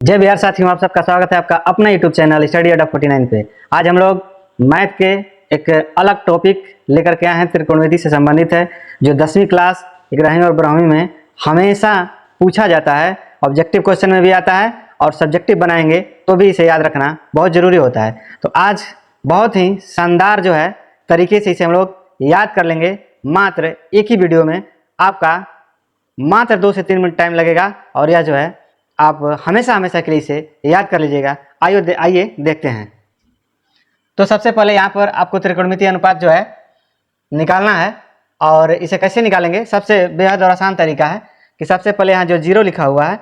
जय बिहार साथियों, आप सबका स्वागत है आपका अपना यूट्यूब चैनल स्टडी अड्डा 49 पे। आज हम लोग मैथ के एक अलग टॉपिक लेकर के आए हैं, त्रिकोणमिति से संबंधित है, जो 10वीं क्लास 11वीं और 12वीं में हमेशा पूछा जाता है। ऑब्जेक्टिव क्वेश्चन में भी आता है और सब्जेक्टिव बनाएंगे तो भी इसे याद रखना बहुत ज़रूरी होता है। तो आज बहुत ही शानदार जो है तरीके से इसे हम लोग याद कर लेंगे। मात्र एक ही वीडियो में आपका मात्र 2 से 3 मिनट टाइम लगेगा और यह जो है आप हमेशा हमेशा के लिए इसे याद कर लीजिएगा। आइए देखते हैं। तो सबसे पहले यहाँ पर आपको त्रिकोणमितीय अनुपात जो है निकालना है और इसे कैसे निकालेंगे, सबसे बेहद और आसान तरीका है कि सबसे पहले यहाँ जो 0 लिखा हुआ है,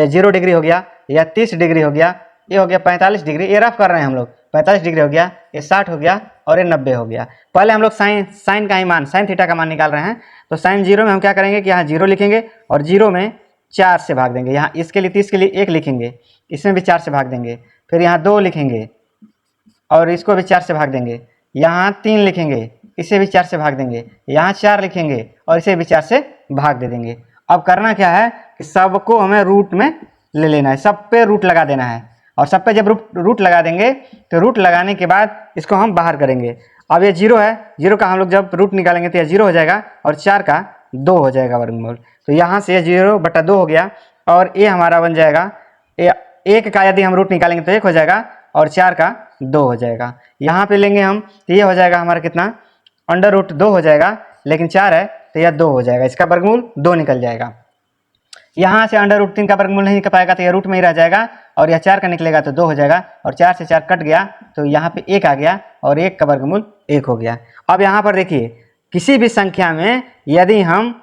0 डिग्री हो गया, या 30 डिग्री हो गया, ये हो गया 45 डिग्री, ये रफ कर रहे हैं हम लोग, 45 डिग्री हो गया, ये 60 हो गया और ये 90 हो गया। पहले हम लोग साइन का ही मान, साइन थीटा का मान निकाल रहे हैं। तो साइन 0 में हम क्या करेंगे कि यहाँ 0 लिखेंगे और 0 में 4 से भाग देंगे। यहाँ इसके लिए 30 के लिए 1 लिखेंगे, इसमें भी 4 से भाग देंगे। फिर यहाँ 2 लिखेंगे और इसको भी 4 से भाग देंगे। यहाँ 3 लिखेंगे, इसे भी 4 से भाग देंगे। यहाँ 4 लिखेंगे और इसे भी 4 से भाग दे देंगे। अब करना क्या है कि सबको हमें रूट में ले लेना है, सब पे रूट लगा देना है। और सब पे जब रूट लगा देंगे तो रूट लगाने के बाद इसको हम बाहर करेंगे। अब ये 0 है, 0 का हम लोग जब रूट निकालेंगे तो यह 0 हो जाएगा और 4 का 2 हो जाएगा वर्गमूल। तो यहाँ से 0/2 हो गया और ये हमारा बन जाएगा, 1 का यदि हम रूट निकालेंगे तो 1 हो जाएगा और 4 का 2 हो जाएगा। यहाँ पे लेंगे हम तो ये हो जाएगा हमारा कितना, √2 हो जाएगा, लेकिन 4 है तो यह 2 हो जाएगा, इसका वर्गमूल 2 निकल जाएगा। यहाँ से √3 का वर्गमूल नहीं निकल पाएगा तो यह रूट में ही रह जाएगा और यह 4 का निकलेगा तो 2 हो जाएगा और 4 से 4 कट गया तो यहाँ पे 1 आ गया और 1 का वर्गमूल 1 हो गया। अब यहाँ पर देखिए, किसी भी संख्या में यदि हम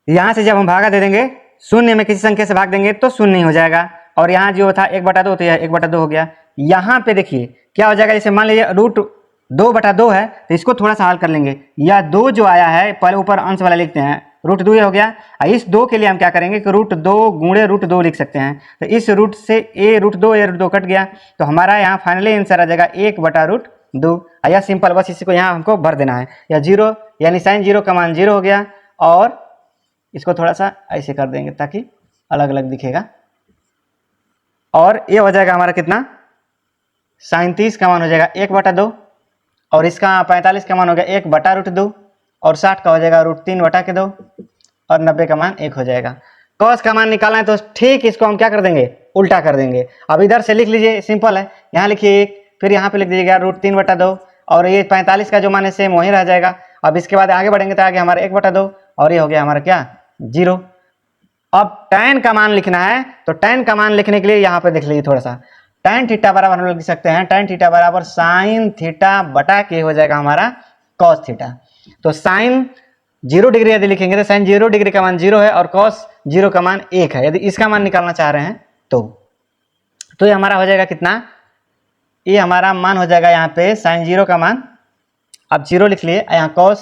यहाँ से जब हम भागा दे देंगे, शून्य में किसी संख्या से भाग देंगे तो शून्य हो जाएगा। और यहाँ जो था 1/2 तो यह 1/2 हो गया। यहाँ पे देखिए क्या हो जाएगा, जैसे मान लीजिए √2/2 है तो इसको थोड़ा सा हल कर लेंगे। या 2 जो आया है पहले ऊपर अंश वाला लिखते हैं, √2 हो गया। इस 2 के लिए हम क्या करेंगे कि √2 गुणे √2 लिख सकते हैं। तो इस रूट से √2 कट गया तो हमारा यहाँ फाइनली आंसर आ जाएगा 1/√2। यह सिंपल, बस इसी को यहाँ हमको भर देना है। या 0 यानी साइन 0 का मान 0 हो गया और इसको थोड़ा सा ऐसे कर देंगे ताकि अलग अलग दिखेगा और ये हो जाएगा हमारा कितना, साइन 30 का मान हो जाएगा 1/2 और इसका 45 का मान हो गया 1/√2 और 60 का हो जाएगा √3/2 और 90 का मान 1 हो जाएगा। कॉस का मान निकालना है तो ठीक इसको हम क्या कर देंगे, उल्टा कर देंगे। अब इधर से लिख लीजिए, सिंपल है, यहाँ लिखिए 1, फिर यहाँ पे लिख दीजिएगा √3/2 और ये 45 का जो मान है सेम वही रह जाएगा। अब इसके बाद आगे बढ़ेंगे तो आगे हमारा 1/2 और ये हो गया हमारा क्या, 0। अब tan का मान लिखना है तो tan का मान लिखने के लिए यहाँ पे देख लीजिए थोड़ा सा, tan थीटा बराबर हम लोग लिख सकते हैं, tan थीटा बराबर साइन थीटा बटा के हो जाएगा हमारा cos थीटा। तो साइन 0 डिग्री यदि लिखेंगे तो साइन 0 डिग्री का मान 0 है और cos 0 का मान 1 है। यदि इसका मान निकालना चाह रहे हैं तो ये हमारा हो जाएगा कितना, ये हमारा मान हो जाएगा यहाँ पे साइन 0 का मान, अब 0 लिख लिए, यहाँ cos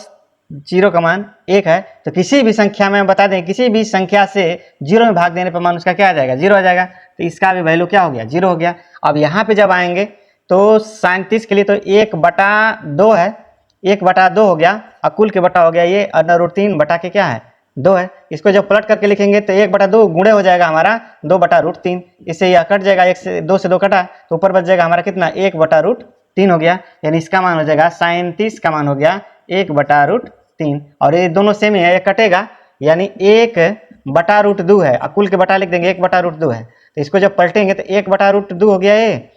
0 का मान 1 है। तो किसी भी संख्या में बता दें, किसी भी संख्या से 0 में भाग देने पर मान उसका क्या आ जाएगा, 0 आ जाएगा। तो इसका भी वैल्यू क्या हो गया, 0 हो गया। अब यहाँ पे जब आएंगे तो साइन 30 के लिए तो 1/2 है, 1/2 हो गया और कुल के बटा हो गया ये √3 बटा के क्या है, 2 है। इसको जब पलट करके लिखेंगे तो 1/2 गुणे हो जाएगा हमारा 2/√3, इससे यह कट जाएगा, 2 से 2 कटा तो ऊपर बच जाएगा हमारा कितना, 1/√3 हो गया। यानी इसका मान हो जाएगा साइन 30 का मान हो गया 1/√3 और ये दोनों सेम ही है, ये कटेगा यानी 1/√2 है और कुल के बटा लिख देंगे 1/√2 है। तो इसको जब पलटेंगे तो 1/√2 हो गया ये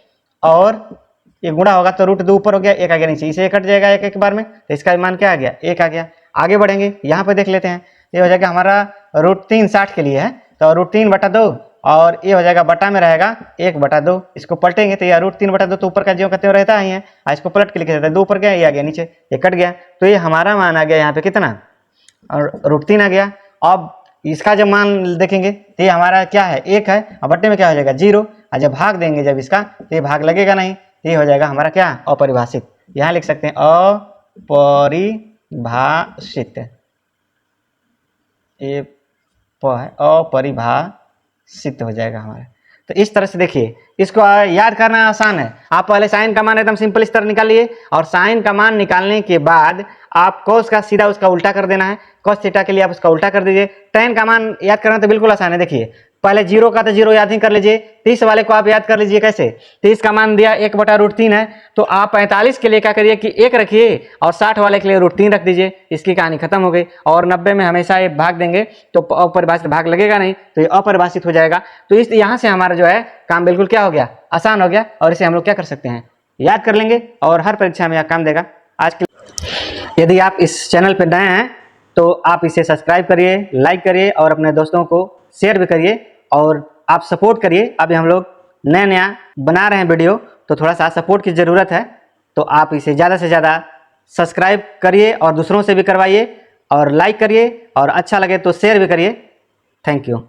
और ये गुणा होगा तो √2 ऊपर हो गया, 1 आ गया नीचे, इसे कट जाएगा एक बार में, तो इसका मान क्या आ गया, 1 आ गया। आगे बढ़ेंगे, यहाँ पे देख लेते हैं, ये हो जाएगा हमारा √3 60 के लिए है तो √3/2 और ये हो जाएगा बटा में रहेगा 1/2। इसको पलटेंगे तो यह √3/2 तो ऊपर का ज्यों का त्यों रहता है, इसको पलट के लिखे जाता है, 2 ऊपर गया, ये आ गया नीचे, ये कट गया। तो ये हमारा मान आ गया यहाँ पे कितना, और √3 आ गया। अब इसका जब मान देखेंगे तो ये हमारा क्या है, 1 है और बट्टे में क्या हो जाएगा 0 और जब भाग देंगे जब इसका तो ये भाग लगेगा नहीं, तो ये हो जाएगा हमारा क्या, अपरिभाषित। यहाँ लिख सकते हैं अपरिभाषित, ये अपरिभाषित हो जाएगा हमारा। तो इस तरह से देखिए, इसको याद करना आसान है। आप पहले साइन का मान एकदम सिंपल इस तरह निकालिए और साइन का मान निकालने के बाद आप cos का सीधा उसका उल्टा कर देना है, cos थीटा के लिए आप उसका उल्टा कर दीजिए। tan का मान याद करना तो बिल्कुल आसान है। देखिए पहले 0 का तो 0 याद ही कर लीजिए, 30 वाले को आप याद कर लीजिए कैसे। 30 का मान दिया 1/√3 है, तो आप 45 के लिए क्या करिए कि 1 रखिए और 60 वाले के लिए √3 रख दीजिए। इसकी कहानी खत्म हो गई। और 90 में हमेशा ये भाग देंगे तो अपरिभाषित भाग लगेगा नहीं, तो ये अपरिभाषित हो जाएगा। तो इस यहाँ से हमारा जो है काम बिल्कुल क्या हो गया, आसान हो गया। और इसे हम लोग क्या कर सकते हैं, याद कर लेंगे और हर परीक्षा में यह काम देगा। आज के यदि आप इस चैनल पर नए हैं तो आप इसे सब्सक्राइब करिए, लाइक करिए और अपने दोस्तों को शेयर भी करिए और आप सपोर्ट करिए। अभी हम लोग नया नया बना रहे हैं वीडियो, तो थोड़ा सा सपोर्ट की ज़रूरत है। तो आप इसे ज़्यादा से ज़्यादा सब्सक्राइब करिए और दूसरों से भी करवाइए और लाइक करिए और अच्छा लगे तो शेयर भी करिए। Thank you.